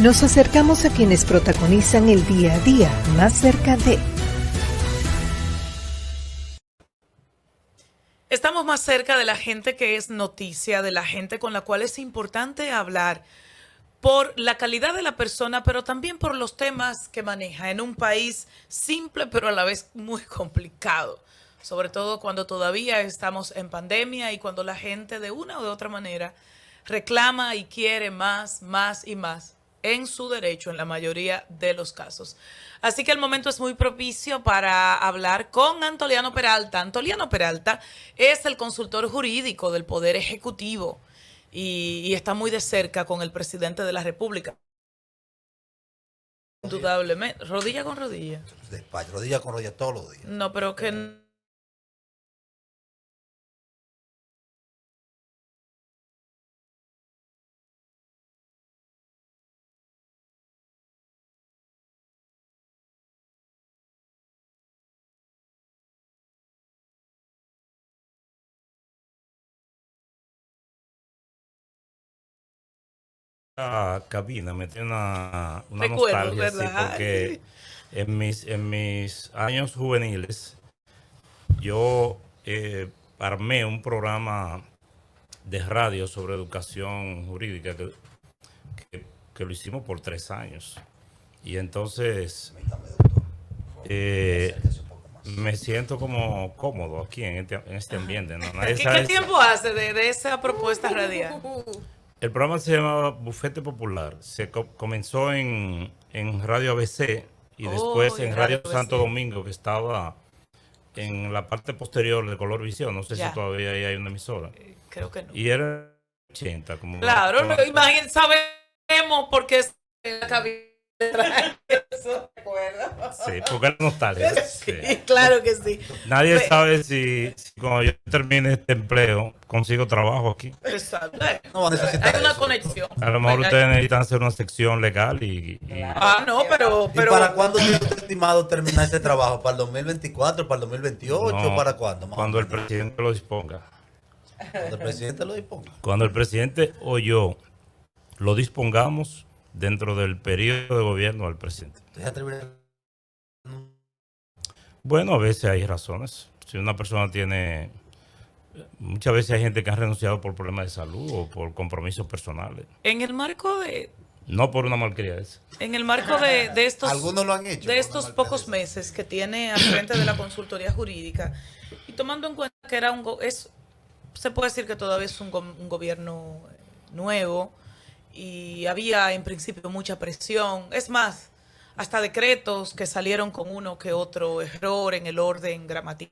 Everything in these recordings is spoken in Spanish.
Nos acercamos a quienes protagonizan el día a día más cerca de... Estamos más cerca de la gente que es noticia, de la gente con la cual es importante hablar por la calidad de la persona, pero también por los temas que maneja en un país simple, pero a la vez muy complicado. Sobre todo cuando todavía estamos en pandemia y cuando la gente de una o de otra manera reclama y quiere más, más y más en su derecho en la mayoría de los casos. Así que el momento es muy propicio para hablar con Antoliano Peralta. Antoliano Peralta es el consultor jurídico del Poder Ejecutivo y está muy de cerca con el presidente de la República. Indudablemente. Rodilla con rodilla. Despacho, rodilla con rodilla todos los días. No, pero que... Cabina me tiene una Recuerdo, nostalgia, sí, ¿verdad? porque en mis años juveniles yo armé un programa de radio sobre educación jurídica que lo hicimos por 3 años. Y entonces me siento como cómodo aquí en este ambiente, ¿no? Nadie ¿Qué sabe. tiempo hace de esa propuesta radial? El programa se llamaba Bufete Popular. Comenzó en Radio ABC y después en Radio Radio Santo ABC. Domingo, que estaba en la parte posterior de Color Visión. No sé Ya. si todavía ahí hay una emisora. Creo que no. Y era 80, como. Claro, como- imagínense, sabemos por qué es la cabina trae eso, ¿recuerdas? Sí, porque era nostalgia. Sí, Sí. claro que sí. Nadie Pe- sabe si cuando yo termine este empleo consigo trabajo aquí. Exacto. No va a necesitar Hay una eso. conexión. A lo mejor ustedes necesitan hacer una sección legal y Ah, no, pero... ¿Y para cuándo tiene usted estimado terminar ese trabajo? ¿Para el 2024, para el 2028? no, ¿Para cuándo? Más o cuando el menos. presidente lo disponga. Cuando el presidente lo disponga. Cuando el presidente o yo lo dispongamos dentro del periodo de gobierno del presidente. ¿Usted se atrevería? Bueno, a veces hay razones. Si una persona tiene... Muchas veces hay gente que ha renunciado por problemas de salud o por compromisos personales. En el marco No por una malcriadez. de estos... Algunos lo han hecho. De por estos una pocos malcriadez. meses que tiene al frente de la consultoría jurídica y tomando en cuenta que era se puede decir que todavía es un gobierno nuevo y había en principio mucha presión, es más, hasta decretos que salieron con uno que otro error en el orden gramatical.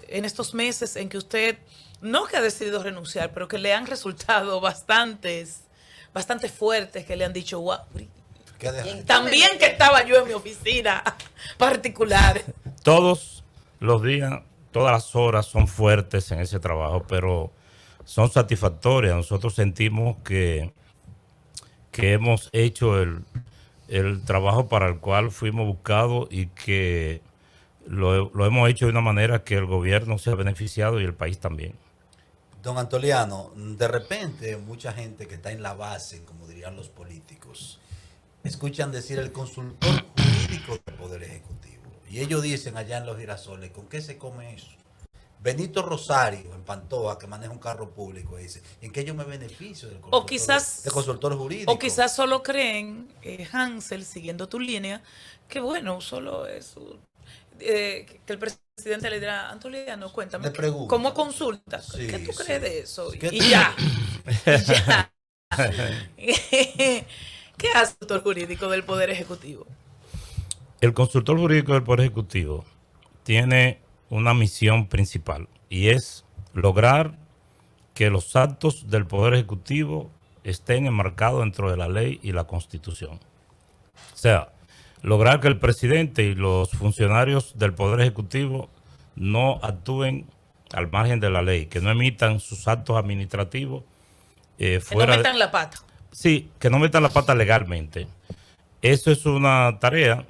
En estos meses en que usted no que ha decidido renunciar, pero que le han resultado bastante fuertes, que le han dicho, wow, ¿Qué deja? también que estaba yo en mi oficina particular. Todos los días, todas las horas son fuertes en ese trabajo, pero son satisfactorias. Nosotros sentimos que hemos hecho el trabajo para el cual fuimos buscados y que lo hemos hecho de una manera que el gobierno se ha beneficiado y el país también. Don Antoliano, de repente mucha gente que está en la base, como dirían los políticos, escuchan decir el consultor jurídico del Poder Ejecutivo. Y ellos dicen allá en Los Girasoles, ¿con qué se come eso? Benito Rosario, en Pantoja, que maneja un carro público, dice, ¿en qué yo me beneficio del consultor jurídico? O quizás solo creen, Hansel, siguiendo tu línea, que bueno, solo es que el presidente le dirá, Antoliano, cuéntame, Le pregunta. ¿cómo consulta? Sí, ¿Qué tú sí. crees de eso? ¿Qué Y tú- ya. Y ya. ¿Qué hace el consultor jurídico del Poder Ejecutivo? El consultor jurídico del Poder Ejecutivo tiene una misión principal y es lograr que los actos del Poder Ejecutivo estén enmarcados dentro de la ley y la Constitución. O sea, lograr que el presidente y los funcionarios del Poder Ejecutivo no actúen al margen de la ley, que no emitan sus actos administrativos Que no fuera de... metan la pata. Sí, que no metan la pata legalmente. Eso es una tarea,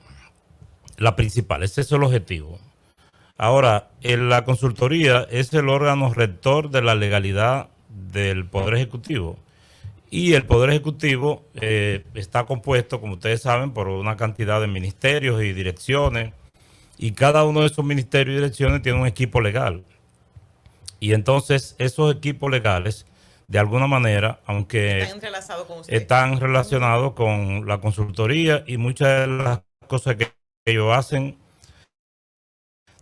la principal, ese es el objetivo. Ahora, la consultoría es el órgano rector de la legalidad del Poder Ejecutivo. Y el Poder Ejecutivo está compuesto, como ustedes saben, por una cantidad de ministerios y direcciones. Y cada uno de esos ministerios y direcciones tiene un equipo legal. Y entonces esos equipos legales, de alguna manera, aunque Están entrelazados con usted. están relacionados con la consultoría y muchas de las cosas que ellos hacen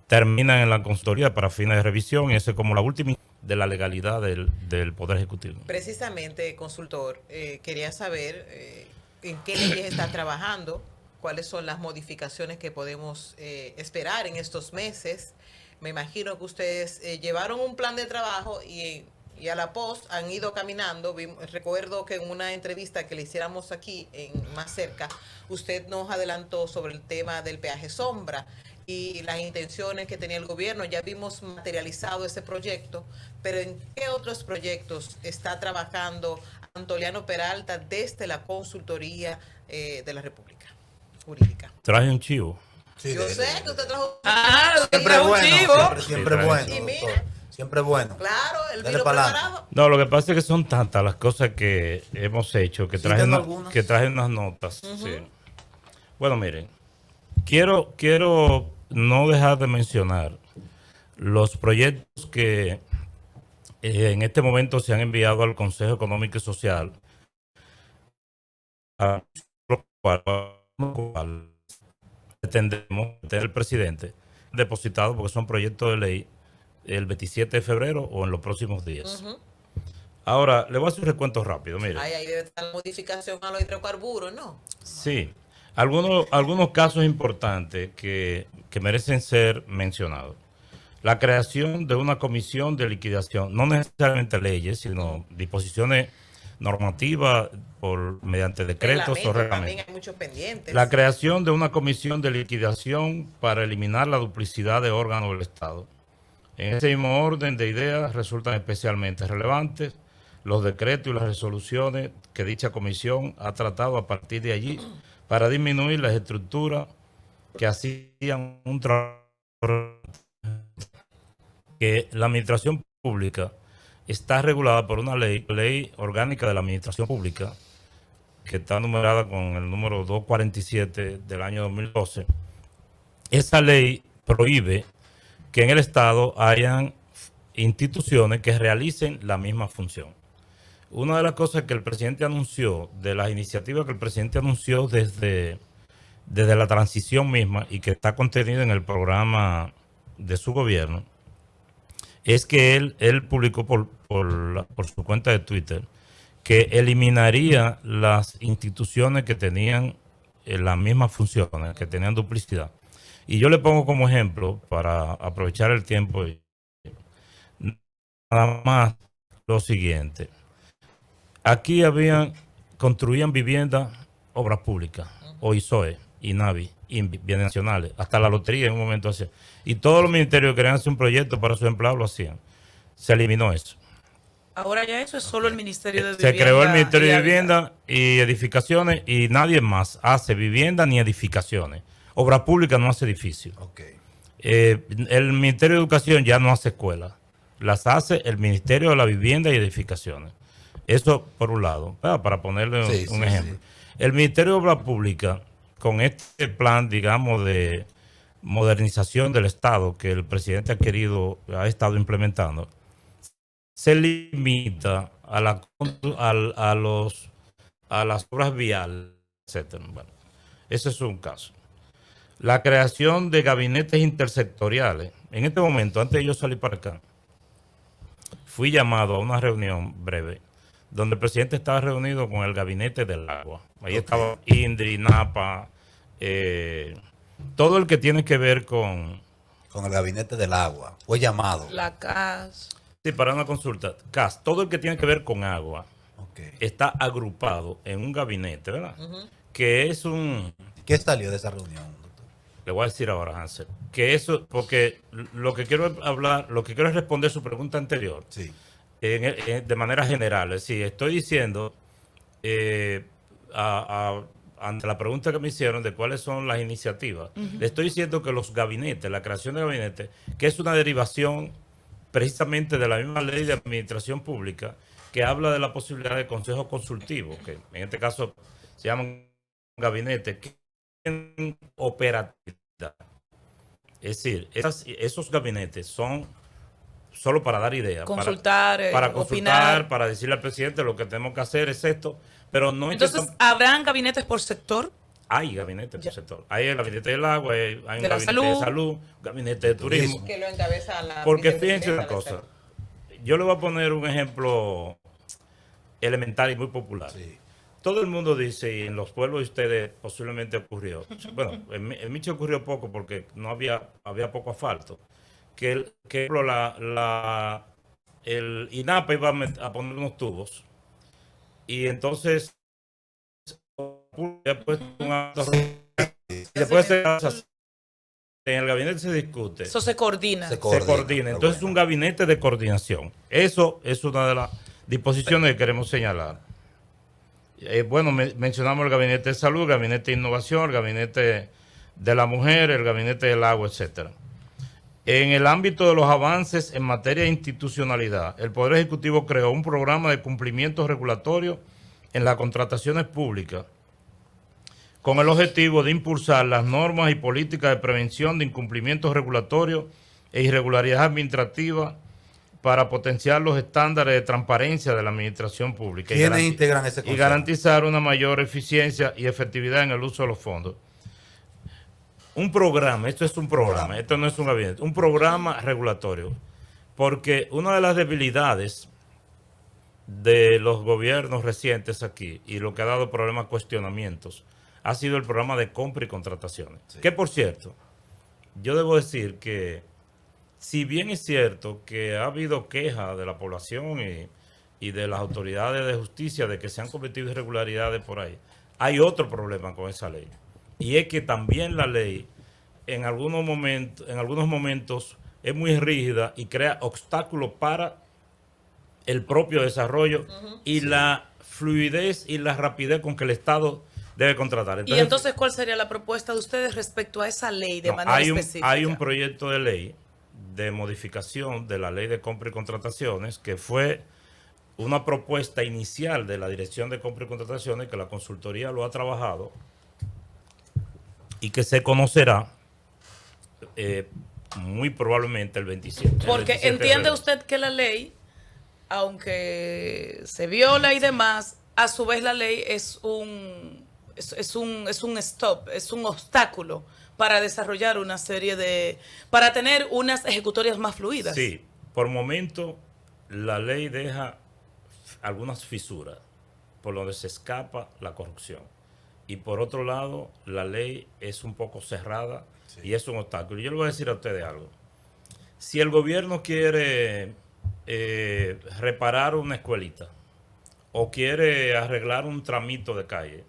terminan en la consultoría para fines de revisión y esa es como la última de la legalidad del Poder Ejecutivo. Precisamente, consultor, quería saber en qué leyes está trabajando, cuáles son las modificaciones que podemos esperar en estos meses. Me imagino que ustedes llevaron un plan de trabajo y a la post han ido caminando. Recuerdo que en una entrevista que le hiciéramos aquí, más cerca, usted nos adelantó sobre el tema del peaje sombra y las intenciones que tenía el gobierno. Ya vimos materializado ese proyecto, pero ¿en qué otros proyectos está trabajando Antoliano Peralta desde la consultoría de la República Jurídica? Traje un chivo. Sí, Yo sé que usted trajo siempre un bueno, chivo. siempre Sí, bueno, y mira, doctor. Siempre bueno. claro, el Dale vino pa'lante. preparado. No, lo que pasa es que son tantas las cosas que hemos hecho que Sí, traje, tengo algunas. que traje unas notas. Sí. Bueno, miren, quiero no dejar de mencionar los proyectos que en este momento se han enviado al Consejo Económico y Social, a los cuales pretendemos tener el presidente depositado porque son proyectos de ley el 27 de febrero o en los próximos días. Ujú. Ahora, le voy a hacer un recuento rápido. Mire, Ahí debe estar la modificación a los hidrocarburos, ¿no? sí, algunos casos importantes que merecen ser mencionados. La creación de una comisión de liquidación, no necesariamente leyes, sino disposiciones normativas mediante decretos o También reglamentos. hay muchos pendientes. La creación de una comisión de liquidación para eliminar la duplicidad de órganos del Estado. En ese mismo orden de ideas resultan especialmente relevantes los decretos y las resoluciones que dicha comisión ha tratado a partir de allí para disminuir las estructuras que hacían un trabajo que la administración pública está regulada por una ley orgánica de la administración pública que está numerada con el número 247 del año 2012. Esa ley prohíbe que en el Estado hayan instituciones que realicen la misma función. Una de las cosas que el presidente anunció, de las iniciativas que el presidente anunció desde la transición misma y que está contenida en el programa de su gobierno, es que él publicó por su cuenta de Twitter que eliminaría las instituciones que tenían las mismas funciones, que tenían duplicidad. Y yo le pongo como ejemplo, para aprovechar el tiempo, nada más lo siguiente. Aquí construían viviendas, obras públicas, OISOE, INAVI, INVI, bienes nacionales, hasta la lotería en un momento así. Y todos los ministerios que querían hacer un proyecto para sus empleados lo hacían. Se eliminó eso. Ahora ya eso es solo el Ministerio de Se Vivienda. creó el Ministerio y de Hábitat. Vivienda y Edificaciones y nadie más hace vivienda ni edificaciones. Obra pública no hace edificios. Ok. El Ministerio de Educación ya no hace escuelas. Las hace el Ministerio de la Vivienda y Edificaciones. Eso por un lado, para ponerle un ejemplo. Sí. El Ministerio de Obra Pública, con este plan, digamos, de modernización del Estado que el presidente ha estado implementando, se limita a las obras viales, etcétera. Bueno, ese es un caso. La creación de gabinetes intersectoriales. En este momento, antes de yo salir para acá, fui llamado a una reunión breve donde el presidente estaba reunido con el gabinete del agua. Ahí estaba INDRI, NAPA, todo el que tiene que ver con el gabinete del agua. Fue llamado. La CAS. Sí, para una consulta. CAS, todo el que tiene que ver con agua Ok. está agrupado en un gabinete, ¿verdad? Que es ¿Qué salió de esa reunión, doctor? le voy a decir ahora, Hansel, que eso, porque lo que quiero es responder su pregunta anterior Sí. de manera general. Es decir, estoy diciendo ante la pregunta que me hicieron de cuáles son las iniciativas, le estoy diciendo que los gabinetes, la creación de gabinetes, que es una derivación precisamente de la misma ley de administración pública que habla de la posibilidad de consejo consultivo, que en este caso se llaman gabinetes, que tienen operatividad. Es decir, esos gabinetes son solo para dar ideas, Consultar, para consultar, opinar. para decirle al presidente lo que tenemos que hacer es esto, pero no Entonces, ¿habrán gabinetes por sector? hay gabinetes por sector. Hay el gabinete del agua, hay un De la gabinete de salud, gabinete de turismo. Que lo encabeza la Porque fíjense vicepresidenta una de cosa, Salud. yo le voy a poner un ejemplo elemental y muy popular. Sí. Todo el mundo dice, y en los pueblos de ustedes posiblemente ocurrió, bueno, en Michi ocurrió poco porque no había poco asfalto, que el INAPA iba a poner unos tubos y entonces después en el gabinete se discute, Eso se coordina. Se se coordina, coordina. pero Entonces es bueno. un gabinete de coordinación. Eso es una de las disposiciones que queremos señalar. Bueno, mencionamos el gabinete de salud, el gabinete de innovación, el gabinete de la mujer, el gabinete del agua, etcétera. En el ámbito de los avances en materia de institucionalidad, el Poder Ejecutivo creó un programa de cumplimiento regulatorio en las contrataciones públicas con el objetivo de impulsar las normas y políticas de prevención de incumplimientos regulatorios e irregularidades administrativas para potenciar los estándares de transparencia de la administración pública ¿Quiénes integran ese y consejo? garantizar una mayor eficiencia y efectividad en el uso de los fondos. Un programa, esto es un programa, esto no es un gabinete, un programa regulatorio, porque una de las debilidades de los gobiernos recientes aquí y lo que ha dado problemas, cuestionamientos, ha sido el programa de compra y contrataciones. Sí. Que por cierto, yo debo decir que si bien es cierto que ha habido quejas de la población y de las autoridades de justicia de que se han cometido irregularidades por ahí, hay otro problema con esa ley. Y es que también la ley en algunos momentos es muy rígida y crea obstáculos para el propio desarrollo y la fluidez y la rapidez con que el Estado debe contratar. Y entonces, ¿cuál sería la propuesta de ustedes respecto a esa ley de manera específica? Hay un proyecto de ley de modificación de la ley de compra y contrataciones que fue una propuesta inicial de la Dirección de Compra y Contrataciones que la consultoría lo ha trabajado y que se conocerá muy probablemente el 27. Porque el 27 de entiende febrero. usted que la ley, aunque se viola y demás, a su vez la ley es un stop, es un obstáculo para desarrollar una serie para tener unas ejecutorias más fluidas. Sí, por momento la ley deja algunas fisuras por donde se escapa la corrupción. Y por otro lado, la ley es un poco cerrada y es un obstáculo. Yo le voy a decir a ustedes algo. Si el gobierno quiere reparar una escuelita o quiere arreglar un tramito de calle,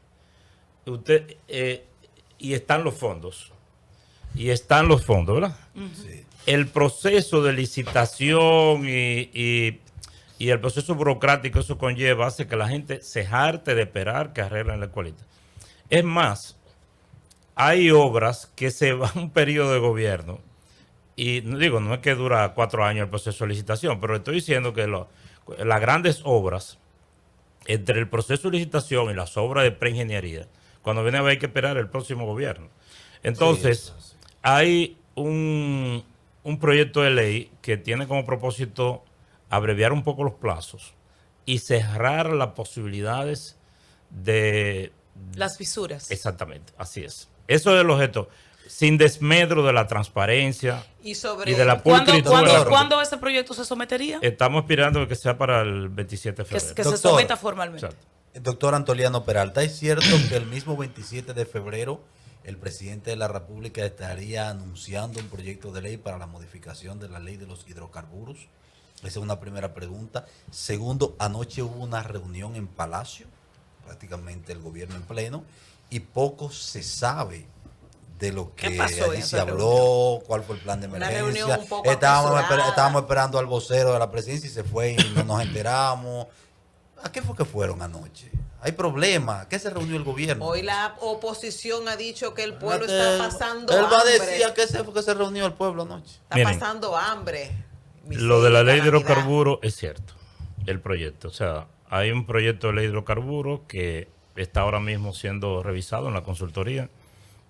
y están los fondos, ¿verdad? Sí. El proceso de licitación y el proceso burocrático eso conlleva hace que la gente se jarte de esperar que arreglen la escuelita. Es más, hay obras que se van a un periodo de gobierno y digo, no es que dura 4 años el proceso de licitación, pero estoy diciendo que las grandes obras, entre el proceso de licitación y las obras de preingeniería, cuando viene a ver hay que esperar el próximo gobierno. Entonces, Sí. hay un proyecto de ley que tiene como propósito abreviar un poco los plazos y cerrar las posibilidades de... Las fisuras. Exactamente, así es. Eso es el objeto, sin desmedro de la transparencia Y sobre y de la ¿Cuándo, pulcritud. cuándo- de la- cuándo ese proyecto se sometería? Estamos aspirando que sea para el 27 de Que febrero. se Doctor. someta formalmente. Exacto. Doctor Antoliano Peralta, ¿es cierto que el mismo 27 de febrero el presidente de la República estaría anunciando un proyecto de ley para la modificación de la ley de los hidrocarburos? Esa es una primera pregunta. Segundo, anoche hubo una reunión en Palacio, prácticamente el gobierno en pleno, y poco se sabe de lo que ¿Qué pasó en allí se esa habló, cuál fue el plan de Una emergencia. reunión un poco Estábamos apresurada. esperando al vocero de la presidencia y se fue y no nos enteramos. ¿A qué fue que fueron anoche? ¿Hay problemas? ¿Qué se reunió el gobierno? Hoy la oposición ha dicho que el pueblo Él está pasando va a hambre. decir a qué fue que se reunió el pueblo anoche. Está Miren, pasando hambre. Lo de la ley de calamidad. hidrocarburos es cierto, el proyecto. O sea, hay un proyecto de ley de hidrocarburos que está ahora mismo siendo revisado en la consultoría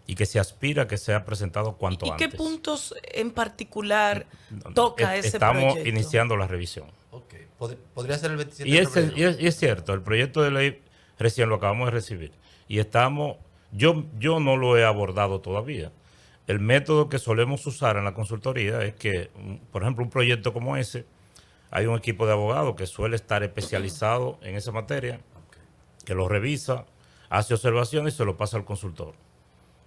y que se aspira a que sea presentado cuanto ¿Y antes. qué puntos en particular toca ese Estamos proyecto? iniciando la revisión. Ok. Podría ser el 27 Y de es, febrero. y es cierto, el proyecto de ley recién lo acabamos de recibir. Y estamos, yo no lo he abordado todavía. El método que solemos usar en la consultoría es que, por ejemplo, un proyecto como ese, hay un equipo de abogados que suele estar especializado en esa materia, que lo revisa, hace observaciones y se lo pasa al consultor.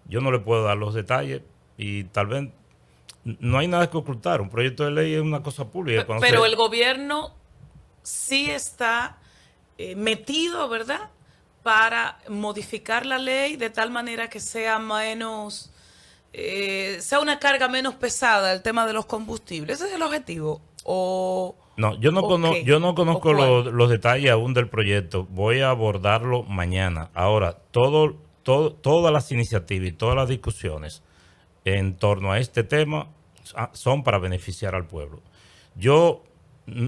Yo no le puedo dar los detalles y tal vez no hay nada que ocultar. Un proyecto de ley es una cosa pública. Pero el gobierno sí está metido, ¿verdad?, para modificar la ley de tal manera que sea menos, sea una carga menos pesada el tema de los combustibles. ¿Ese es el objetivo? ¿O No, yo no, qué? yo no conozco ¿O cuál? los detalles aún del proyecto. Voy a abordarlo mañana. Ahora, todas las iniciativas y todas las discusiones en torno a este tema son para beneficiar al pueblo.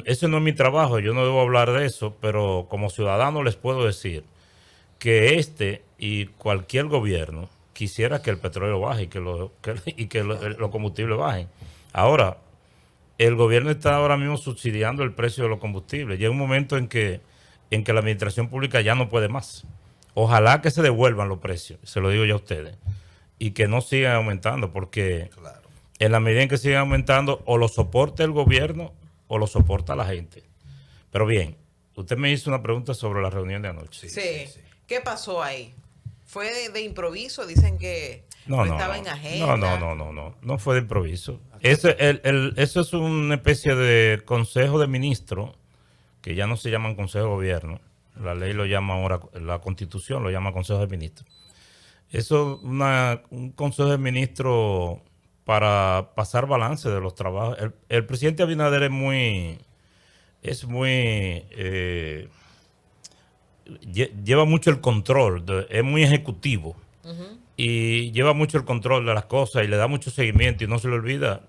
Ese no es mi trabajo, yo no debo hablar de eso, pero como ciudadano les puedo decir que este y cualquier gobierno quisiera que el petróleo baje y que los combustibles bajen. Ahora, el gobierno está ahora mismo subsidiando el precio de los combustibles. Llega un momento en que la administración pública ya no puede más. Ojalá que se devuelvan los precios, se lo digo ya a ustedes, y que no sigan aumentando, porque Claro. en la medida en que sigan aumentando, o lo soporta el gobierno o lo soporta la gente. Pero bien, usted me hizo una pregunta sobre la reunión de anoche. Sí. ¿Qué pasó ahí? ¿Fue de improviso? Dicen que no estaba en agenda. No fue de improviso. Eso es una especie de consejo de ministros, que ya no se llaman consejo de gobierno. La ley lo llama ahora, la constitución lo llama consejo de ministros. Eso es un consejo de ministros para pasar balance de los trabajos. El presidente Abinader lleva mucho el control, es muy ejecutivo. Y lleva mucho el control de las cosas y le da mucho seguimiento y no se le olvida.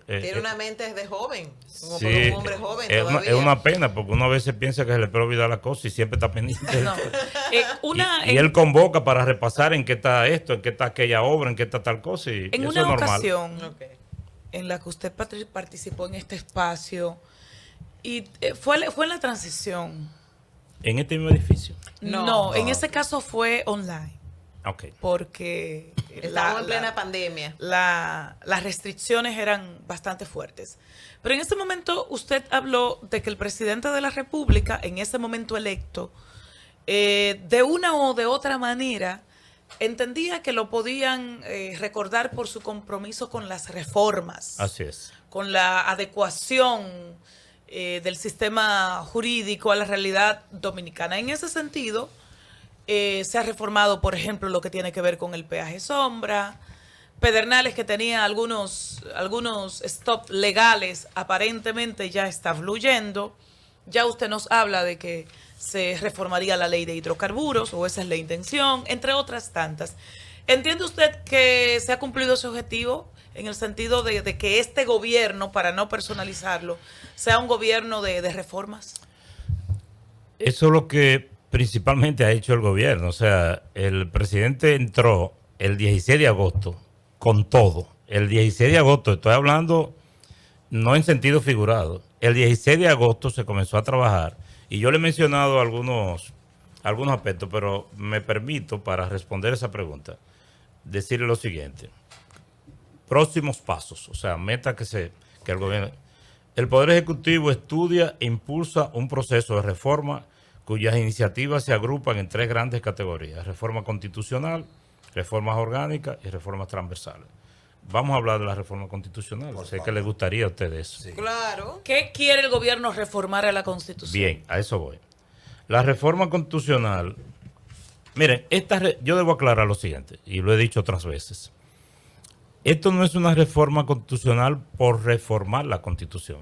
Tiene una mente de joven, como Sí, por un hombre joven todavía. es una pena porque uno a veces piensa que se le puede olvidar las cosas y siempre está pendiente. No. Y él convoca para repasar en qué está esto, en qué está aquella obra, en qué está tal cosa. Y En eso una es normal. ocasión Ok. en la que usted participó en este espacio, y fue en la transición. En este mismo edificio. No, en ese caso fue online, Ok. porque Estamos en plena pandemia. las restricciones eran bastante fuertes. Pero en ese momento usted habló de que el presidente de la República, en ese momento electo, de una o de otra manera, entendía que lo podían recordar por su compromiso con las reformas, Así es. con la adecuación del sistema jurídico a la realidad dominicana. En ese sentido, se ha reformado, por ejemplo, lo que tiene que ver con el peaje sombra. Pedernales, que tenía algunos stop legales, aparentemente ya está fluyendo. Ya usted nos habla de que se reformaría la ley de hidrocarburos, o esa es la intención, entre otras tantas. ¿Entiende usted que se ha cumplido ese objetivo en el sentido de que este gobierno, para no personalizarlo, sea un gobierno de reformas? Eso es lo que principalmente ha hecho el gobierno. O sea, el presidente entró el 16 de agosto con todo. El 16 de agosto, estoy hablando no en sentido figurado. El 16 de agosto se comenzó a trabajar y yo le he mencionado algunos aspectos, pero me permito, para responder esa pregunta, decirle lo siguiente. Próximos pasos, o sea, meta que el gobierno... El Poder Ejecutivo estudia e impulsa un proceso de reforma cuyas iniciativas se agrupan en tres grandes categorías: reforma constitucional, reformas orgánicas y reformas transversales. Vamos a hablar de la reforma constitucional. Por Sé favor. que les gustaría a ustedes. Sí. Claro. ¿Qué quiere el gobierno reformar a la Constitución? Bien, a eso voy. La reforma constitucional, miren, yo debo aclarar lo siguiente, y lo he dicho otras veces. Esto no es una reforma constitucional por reformar la Constitución,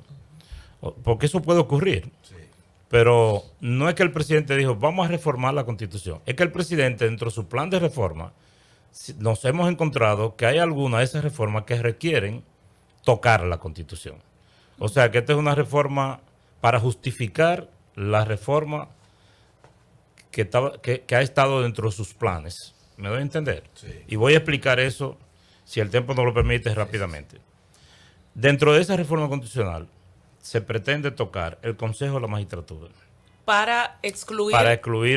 porque eso puede ocurrir. Sí. Pero no es que el presidente dijo, vamos a reformar la Constitución. Es que el presidente, dentro de su plan de reforma, nos hemos encontrado que hay algunas de esas reformas que requieren tocar la Constitución. O sea, que esta es una reforma para justificar la reforma que ha estado dentro de sus planes. ¿Me doy a entender? Sí. Y voy a explicar eso, si el tiempo no lo permite, rápidamente. Dentro de esa reforma constitucional se pretende tocar el Consejo de la Magistratura Para excluir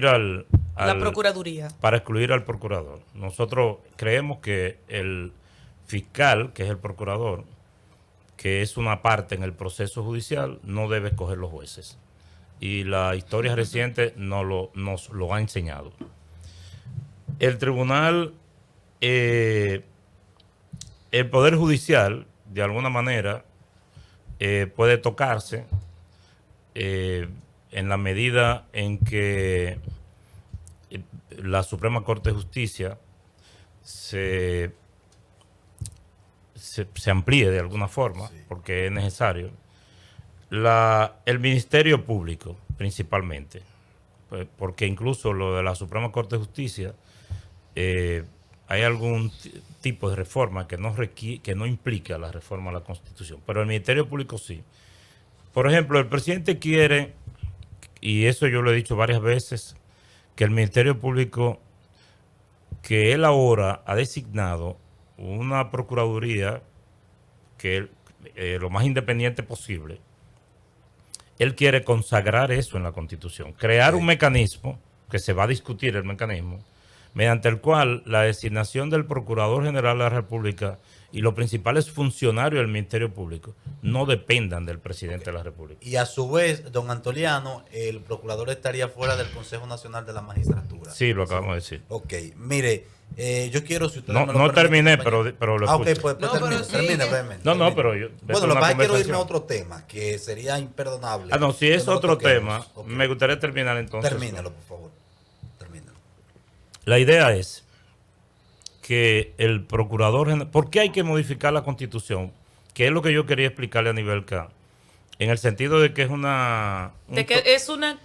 la Procuraduría. Para excluir al procurador. Nosotros creemos que el fiscal, que es el procurador, que es una parte en el proceso judicial, no debe escoger los jueces. Y la historia reciente nos lo ha enseñado. El tribunal, el Poder Judicial, de alguna manera, puede tocarse en la medida en que la Suprema Corte de Justicia se amplíe de alguna forma, porque es necesario. El Ministerio Público, principalmente, porque incluso lo de la Suprema Corte de Justicia, hay algún tipo de reforma que no implica la reforma a la Constitución, pero el Ministerio Público sí. Por ejemplo, el presidente quiere, y eso yo lo he dicho varias veces, que el Ministerio Público, que él ahora ha designado una procuraduría que lo más independiente posible, él quiere consagrar eso en la Constitución, crear un mecanismo, que se va a discutir el mecanismo, mediante el cual la designación del Procurador General de la República y los principales funcionarios del Ministerio Público no dependan del presidente de la República. Y a su vez, don Antoliano, el procurador estaría fuera del Consejo Nacional de la Magistratura. Sí, lo acabamos de decir. Ok, mire, yo quiero, si usted No terminé, pero lo escucho. ok, pues No, termine, pero termine sigue. brevemente. No, termine. pero yo... Bueno, lo que pasa es que quiero irme a otro tema, que sería imperdonable. no, si es que no lo otro toquemos. tema, Ok. me gustaría terminar entonces. Termínelo, por favor. Termínelo. La idea es que el procurador... ¿Por qué hay que modificar la Constitución? Que es lo que yo quería explicarle a nivel K. En el sentido de que es Es una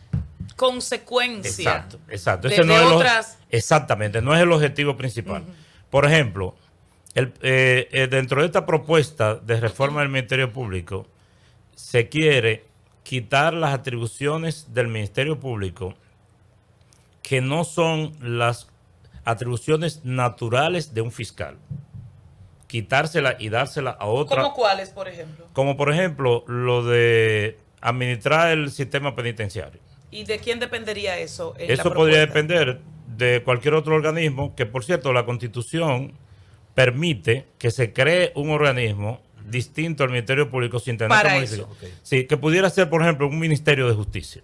consecuencia. Exacto. de Ese no es otras... exactamente, no es el objetivo principal. Por ejemplo, dentro de esta propuesta de reforma del Ministerio Público, se quiere quitar las atribuciones del Ministerio Público que no son las atribuciones naturales de un fiscal. Quitársela y dársela a otra. ¿Cómo cuáles, por ejemplo? Como por ejemplo lo de administrar el sistema penitenciario. ¿Y de quién dependería eso? Eso podría depender de cualquier otro organismo, que por cierto la Constitución permite que se cree un organismo distinto al Ministerio Público sin tener Para que eso. modificar. Sí, que pudiera ser, por ejemplo, un Ministerio de Justicia,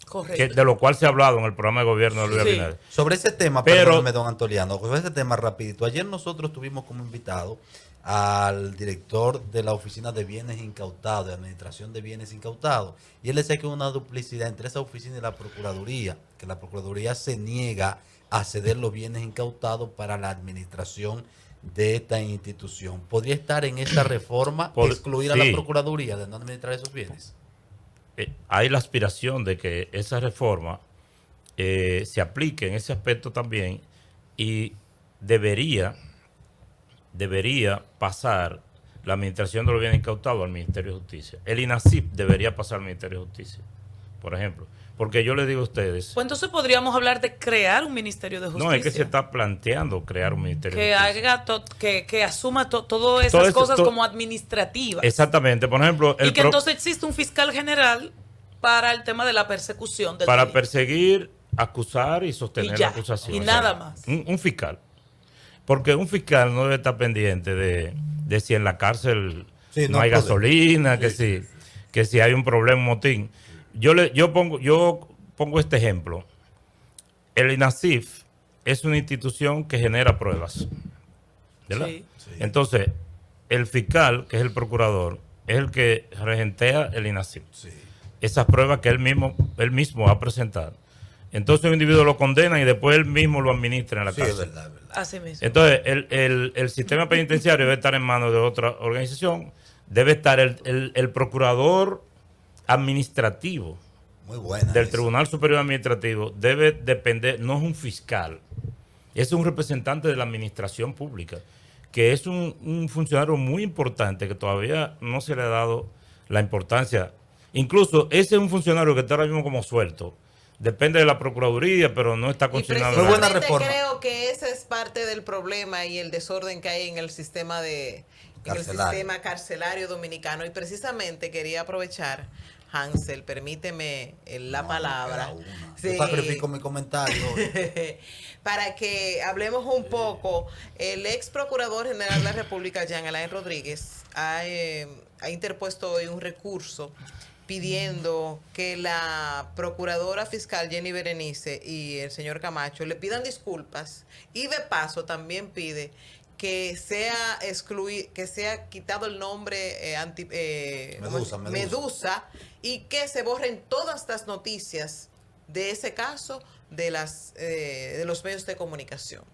Correcto. de lo cual se ha hablado en el programa de gobierno de Luis Sí. Abinader. Sobre ese tema, Pero- perdóneme, don Antoliano, sobre ese tema rapidito. Ayer nosotros tuvimos como invitado al director de la Oficina de Bienes Incautados, de Administración de Bienes Incautados, y él decía que hay una duplicidad entre esa oficina y la Procuraduría, que la Procuraduría se niega a ceder los bienes incautados para la administración de esta institución. ¿Podría estar en esta reforma excluir a la sí. Procuraduría de no administrar esos bienes? Hay la aspiración de que esa reforma se aplique en ese aspecto también, y debería pasar la administración de los bienes incautados al Ministerio de Justicia. El INASIP debería pasar al Ministerio de Justicia, por ejemplo. Porque yo le digo a ustedes, Pues entonces podríamos hablar de crear un Ministerio de Justicia. no, es que se está planteando crear un Ministerio de que Justicia. haga que asuma todas esas Todo eso- cosas todo- como administrativas. Exactamente, por ejemplo, Y que entonces existe un fiscal general para el tema de la persecución del para delito. perseguir, acusar y sostener Y ya, la acusación. y nada más. Un fiscal. Porque un fiscal no debe estar pendiente de si en la cárcel Sí, no no hay puede. gasolina, Sí, que si hay un problema, un motín. Yo pongo este ejemplo. El INASIF es una institución que genera pruebas, ¿verdad? Sí. Sí. Entonces, el fiscal, que es el procurador, es el que regentea el INASIF. Sí. Esas pruebas que él mismo va a presentar. Entonces un individuo lo condena y después él mismo lo administra en la Sí, es cárcel. verdad, es verdad. Así mismo. Entonces el sistema penitenciario debe estar en manos de otra organización. Debe estar el procurador administrativo Muy buena. del esa. Tribunal Superior Administrativo debe depender, no es un fiscal, es un representante de la administración pública, que es un funcionario muy importante que todavía no se le ha dado la importancia. Incluso ese es un funcionario que está ahora mismo como suelto. Depende de la Procuraduría, pero no está Y consignado. Muy buena precisamente reforma. creo que ese es parte del problema y el desorden que hay en el sistema carcelario dominicano. Y precisamente quería aprovechar, Hansel, permíteme la No, palabra. me queda una. Sí. Yo sacrifico mi comentario. Para que hablemos un poco. El ex procurador general de la República, Jean Alain Rodríguez, ha interpuesto hoy un recurso pidiendo que la procuradora fiscal Jenny Berenice y el señor Camacho le pidan disculpas, y de paso también pide que sea que sea quitado el nombre Medusa, y que se borren todas las noticias de ese caso de los medios de comunicación.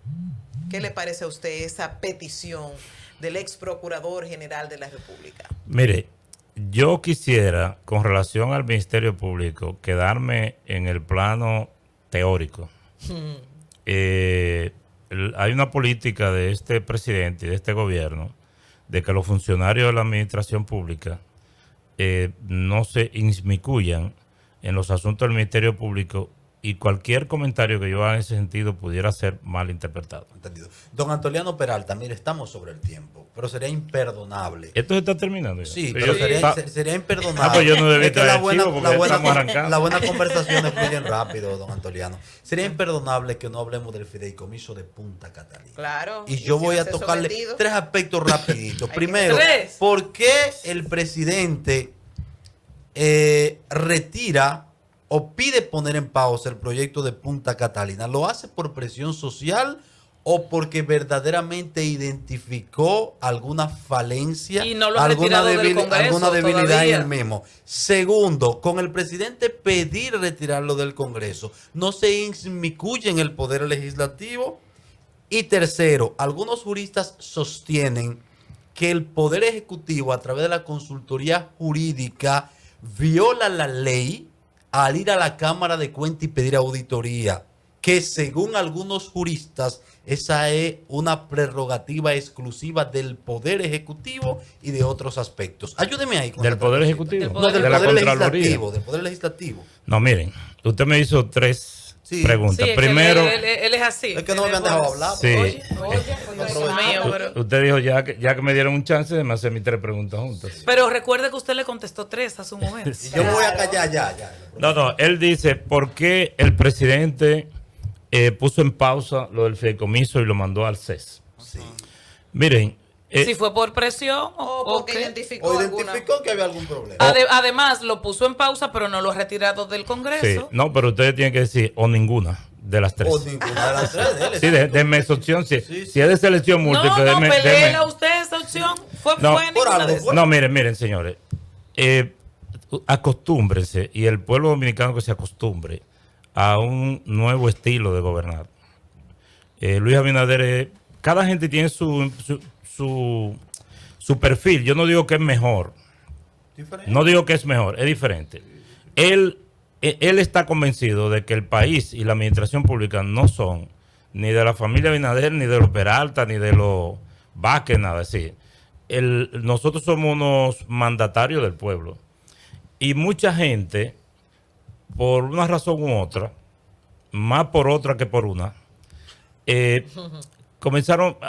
¿Qué le parece a usted esa petición del ex procurador general de la República? Mire, yo quisiera, con relación al Ministerio Público, quedarme en el plano teórico. Hay una política de este presidente y de este gobierno de que los funcionarios de la administración pública no se inmiscuyan en los asuntos del Ministerio Público, y cualquier comentario que yo haga en ese sentido pudiera ser mal interpretado. Entendido. Don Antoliano Peralta, mire, estamos sobre el tiempo, pero sería imperdonable. ¿Esto se está terminando ya? Sí, Pero pero yo- sería imperdonable. pues yo no debí Es que traer la buena, archivo porque estamos arrancando. las buenas conversaciones fluyen rápido, don Antoliano. Sería imperdonable que no hablemos del fideicomiso de Punta Catalina. Claro. Y yo voy a sin acceso tocarle vendido. 3 aspectos rapiditos. que Primero, tres. ¿por qué el presidente retira o pide poner en pausa el proyecto de Punta Catalina? ¿Lo hace por presión social o porque verdaderamente identificó alguna falencia, Y no lo ha retirado del Congreso alguna debilidad todavía. en el mismo? Segundo, con el presidente pedir retirarlo del Congreso, ¿no se inmiscuye en el poder legislativo? Y tercero, algunos juristas sostienen que el Poder Ejecutivo, a través de la consultoría jurídica, viola la ley al ir a la Cámara de Cuentas y pedir auditoría, que según algunos juristas, esa es una prerrogativa exclusiva del Poder Ejecutivo y de otros aspectos. Ayúdeme ahí. Con ¿Del esta Poder cosita. Ejecutivo? No, del ¿De la Poder Contraloría? Legislativo. Del Poder Legislativo. No, miren, usted me hizo 3 Sí. preguntas. Sí, es que Primero, él es así. Es que no Él me han dejado hablar. Sí. Oye, pues, Dios mío, pero... usted dijo ya que me dieron un chance de me hacer mis 3 preguntas juntas. Pero recuerde que usted le contestó 3 a su mujer. Y yo me voy a callar ya. No, él dice, ¿por qué el presidente puso en pausa lo del fideicomiso y lo mandó al CES? Sí. Miren, Si fue por presión O porque qué. identificó O alguna. identificó que había algún problema. Además, lo puso en pausa, pero no lo ha retirado del sí, Congreso. no, pero ustedes tienen que decir o ninguna de las 3. O ninguna de las tres. Dele. Sí, denme esa opción. Si, Sí, sí. si es de selección múltiple, No, denme- peléela denme- usted esa opción. Fue No, buena por ninguna algo, de esas. No, miren, señores. Acostúmbrense, y el pueblo dominicano que se acostumbre a un nuevo estilo de gobernar. Luis Abinader, cada gente tiene su perfil. Yo no digo que es mejor. Diferente. No digo que es mejor, es diferente. Él está convencido de que el país y la administración pública no son ni de la familia Abinader, ni de los Peralta, ni de los Vázquez, nada así. Nosotros somos unos mandatarios del pueblo. Y mucha gente, por una razón u otra, más por otra que por una,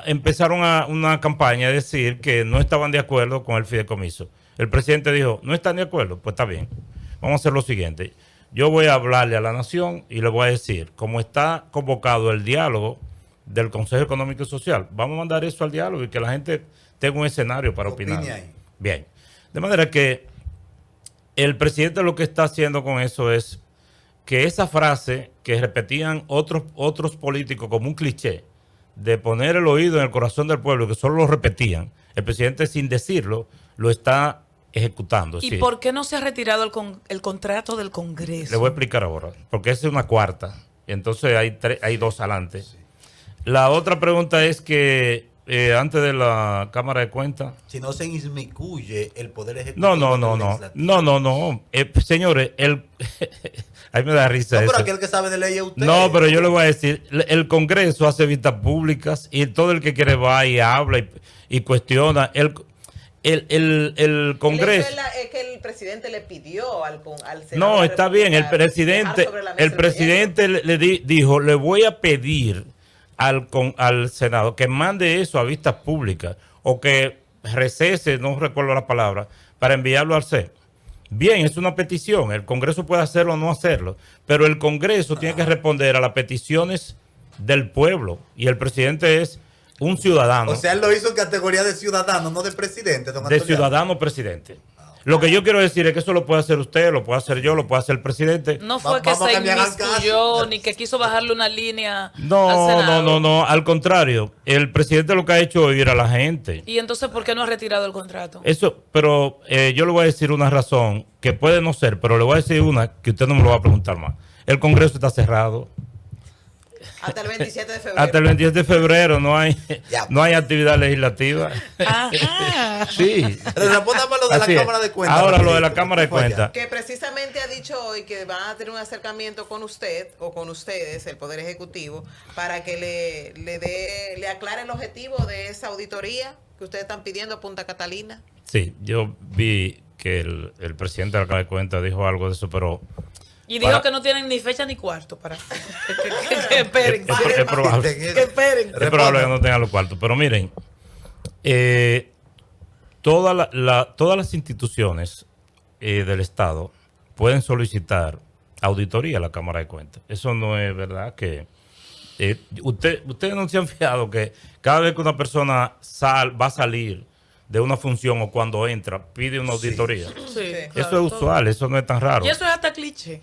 empezaron una campaña a decir que no estaban de acuerdo con el fideicomiso. El presidente dijo, ¿no están de acuerdo? Pues está bien. Vamos a hacer lo siguiente. Yo voy a hablarle a la nación y le voy a decir, como está convocado el diálogo del Consejo Económico y Social, vamos a mandar eso al diálogo y que la gente tenga un escenario para Opine opinar. ahí. Bien. De manera que el presidente lo que está haciendo con eso es que esa frase que repetían otros políticos como un cliché de poner el oído en el corazón del pueblo, que solo lo repetían, el presidente sin decirlo lo está ejecutando. ¿Y Sí. por qué no se ha retirado el contrato del Congreso? Le voy a explicar ahora, porque esa es una cuarta, entonces hay 2 adelante. La otra pregunta es que antes de la Cámara de Cuentas. Si no se inmiscuye el Poder Ejecutivo. No. Señores, ahí me da risa No, pero eso. aquel que sabe de ley es usted. No, pero yo le voy a decir, el Congreso hace vistas públicas y todo el que quiere va y habla y cuestiona. El Congreso. Es que el presidente le pidió al Senado. No, de la está bien. El República presidente, dejar sobre la mesa el presidente dijo, le voy a pedir al Senado que mande eso a vistas públicas o que recese, no recuerdo la palabra, para enviarlo al CEP. Bien, es una petición. El Congreso puede hacerlo o no hacerlo, pero el Congreso tiene que responder a las peticiones del pueblo y el presidente es un ciudadano. O sea, él lo hizo en categoría de ciudadano, no de presidente. Don De Antoliano. ciudadano presidente. Lo que yo quiero decir es que eso lo puede hacer usted, lo puede hacer yo, lo puede hacer el presidente. No fue que Vamos a se cambiar al inmiscuyó caso. ni que quiso bajarle una línea al No, Senado. al contrario. El presidente lo que ha hecho es oír a la gente. Y entonces, ¿por qué no ha retirado el contrato? Eso, pero yo le voy a decir una razón que puede no ser, pero le voy a decir una que usted no me lo va a preguntar más. El Congreso está cerrado. Hasta el 27 de febrero. Hasta el 27 de febrero no hay Ya. actividad legislativa. Ajá. Sí. Respóndame lo de Así la es. Cámara de Cuentas. Ahora lo de la rapidito. Cámara de Fue allá. Cuentas. Que precisamente ha dicho hoy que van a tener un acercamiento con usted o con ustedes, el Poder Ejecutivo, para que le aclare el objetivo de esa auditoría que ustedes están pidiendo a Punta Catalina. Sí, yo vi que el presidente de la Cámara de Cuentas dijo algo de eso, pero Y dijo Para- que no tienen ni fecha ni cuarto para que esperen. es probable. Que esperen. Es probable que no tengan los cuartos. Pero miren, todas las instituciones del Estado pueden solicitar auditoría a la Cámara de Cuentas. Eso no es verdad que... ustedes no se han fijado que cada vez que una persona va a salir de una función o cuando entra, pide una auditoría. Sí, Eso claro, es usual, eso no es tan raro. Y eso es hasta cliché.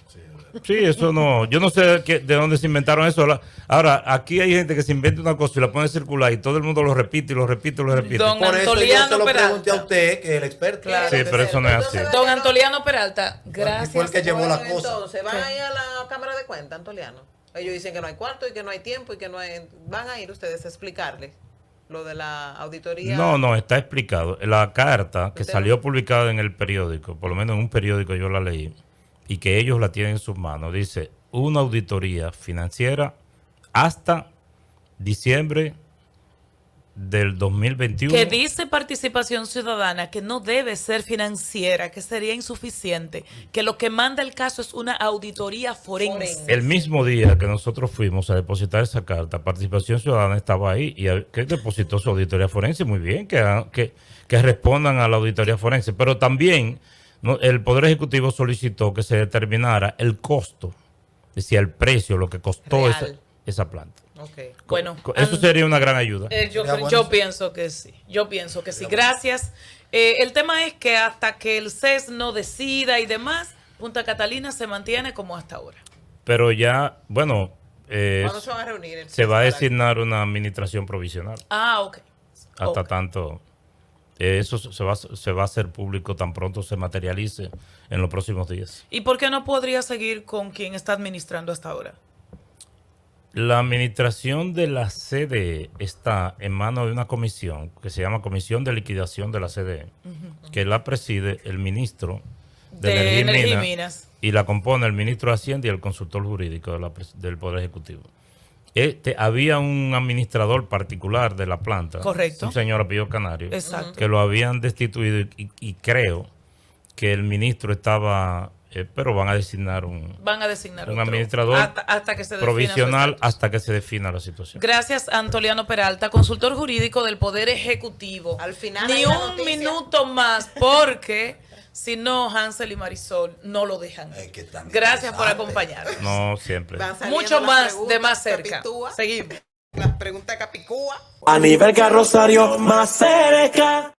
Sí, eso no. Yo no sé de dónde se inventaron eso. Ahora, aquí hay gente que se inventa una cosa y la pone a circular y todo el mundo lo repite y lo repite y lo repite. Don Por eso yo Antoliano se lo pregunté Peralta. a usted, que es el experto. Claro. Sí, pero eso no es así. Don Antoliano Peralta, gracias. Fue el que llevó la Bueno, cosa. entonces, ¿van a ir a la Cámara de Cuentas, Antoliano? Ellos dicen que no hay cuarto y que no hay tiempo y que no hay... ¿Van a ir ustedes a explicarles lo de la auditoría? No, está explicado. La carta que Usted salió publicada en el periódico, por lo menos en un periódico yo la leí, y que ellos la tienen en sus manos, dice una auditoría financiera hasta diciembre del 2021. Que dice participación ciudadana que no debe ser financiera, que sería insuficiente, que lo que manda el caso es una auditoría forense. El mismo día que nosotros fuimos a depositar esa carta, Participación Ciudadana estaba ahí y que depositó su auditoría forense. Muy bien, que respondan a la auditoría forense. Pero también el Poder Ejecutivo solicitó que se determinara el costo, es decir, el precio, lo que costó Real. esa planta. Okay. Bueno, Eso sería una gran ayuda. yo pienso que sí. Yo pienso que sí. Gracias. El tema es que hasta que el CES no decida y demás, Punta Catalina se mantiene como hasta ahora. Pero ya, bueno, ¿Cuándo se van a reunir? se va a designar una administración provisional. Ah, ok. Hasta Ok. tanto, eso se va a hacer público tan pronto se materialice en los próximos días. ¿Y por qué no podría seguir con quien está administrando hasta ahora? La administración de la CDE está en manos de una comisión que se llama Comisión de Liquidación de la CDE, que la preside el ministro de Energía y Minas, y la compone el ministro de Hacienda y el consultor jurídico del Poder Ejecutivo. Había un administrador particular de la planta, Correcto. un señor apellido Canario, Exacto. que lo habían destituido y creo que el ministro estaba, pero van a designar un otro. administrador hasta que se defina su provisional estatus. hasta que se defina la situación. Gracias, Antoliano Peralta, consultor jurídico del Poder Ejecutivo. Al final Ni hay una un noticia. minuto más, porque si no, Hansel y Marisol no lo dejan. Ay, qué tan Gracias por interesante. acompañarnos. No siempre. Van saliendo Mucho las más preguntas de más cerca. capitúa, Seguimos. Las preguntas capicúa. A nivel que Rosario más cerca.